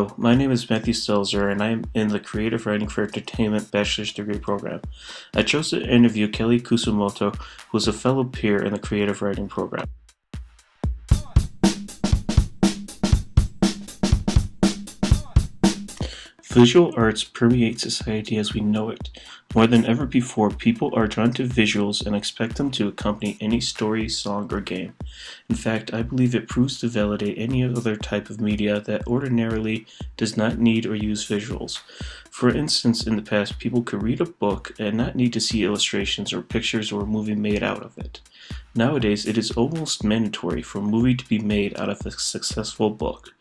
Hello, my name is Matthew Stelzer and I am in the Creative Writing for Entertainment Bachelor's Degree program. I chose to interview Kelly Kusumoto, who is a fellow peer in the Creative Writing program. Visual arts permeate society as we know it. More than ever before, people are drawn to visuals and expect them to accompany any story, song, or game. In fact, I believe it proves to validate any other type of media that ordinarily does not need or use visuals. For instance, in the past, people could read a book and not need to see illustrations or pictures or a movie made out of it. Nowadays, it is almost mandatory for a movie to be made out of a successful book.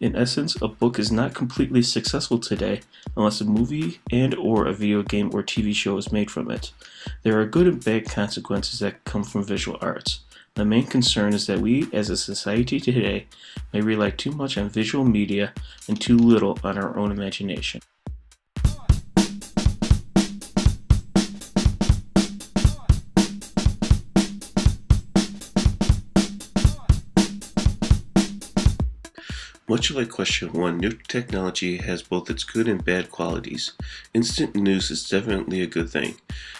In essence, a book is not completely successful today unless a movie and/or a video game or TV show is made from it. There are good and bad consequences that come from visual arts. The main concern is that we, as a society today, may rely too much on visual media and too little on our own imagination. Much like question 1, new technology has both its good and bad qualities. Instant news is definitely a good thing.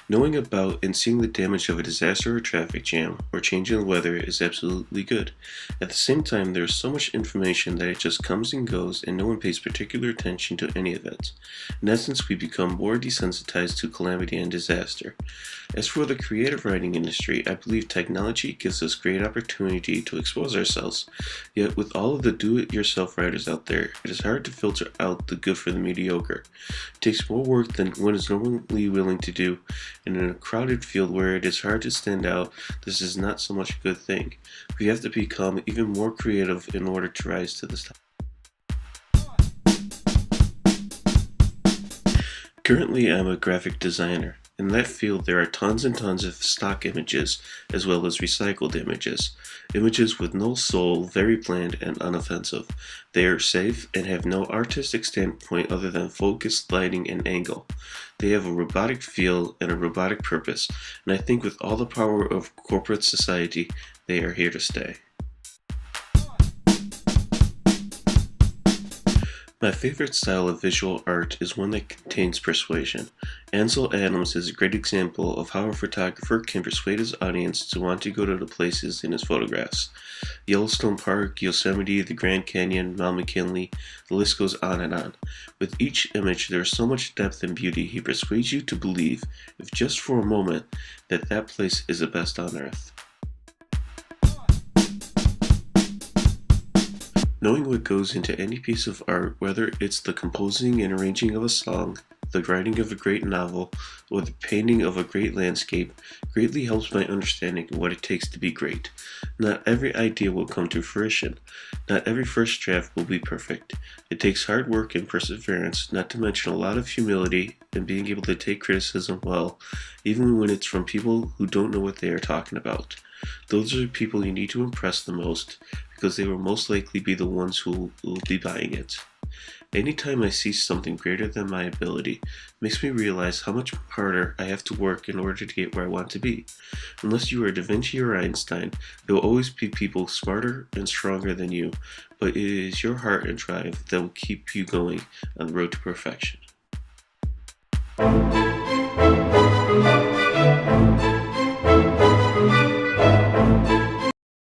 Knowing about and seeing the damage of a disaster or traffic jam or change in the weather is absolutely good. At the same time, there is so much information that it just comes and goes and no one pays particular attention to any of it. In essence, we become more desensitized to calamity and disaster. As for the creative writing industry, I believe technology gives us great opportunity to expose ourselves. Yet with all of the do-it-yourself writers out there, it is hard to filter out the good for the mediocre. It takes more work than one is normally willing to do, and in a crowded field where it is hard to stand out, this is not so much a good thing. We have to become even more creative in order to rise to this top. Currently, I'm a graphic designer. In that field, there are tons and tons of stock images, as well as recycled images. Images with no soul, very bland and unoffensive. They are safe and have no artistic standpoint other than focus, lighting, and angle. They have a robotic feel and a robotic purpose, and I think with all the power of corporate society, they are here to stay. My favorite style of visual art is one that contains persuasion. Ansel Adams is a great example of how a photographer can persuade his audience to want to go to the places in his photographs. Yellowstone Park, Yosemite, the Grand Canyon, Mount McKinley, the list goes on and on. With each image there is so much depth and beauty he persuades you to believe, if just for a moment, that that place is the best on earth. Knowing what goes into any piece of art, whether it's the composing and arranging of a song, the writing of a great novel, or the painting of a great landscape, greatly helps my understanding of what it takes to be great. Not every idea will come to fruition. Not every first draft will be perfect. It takes hard work and perseverance, not to mention a lot of humility and being able to take criticism well, even when it's from people who don't know what they are talking about. Those are the people you need to impress the most, because they will most likely be the ones who will be buying it. Anytime I see something greater than my ability, it makes me realize how much harder I have to work in order to get where I want to be. Unless you are Da Vinci or Einstein, there will always be people smarter and stronger than you, but it is your heart and drive that will keep you going on the road to perfection.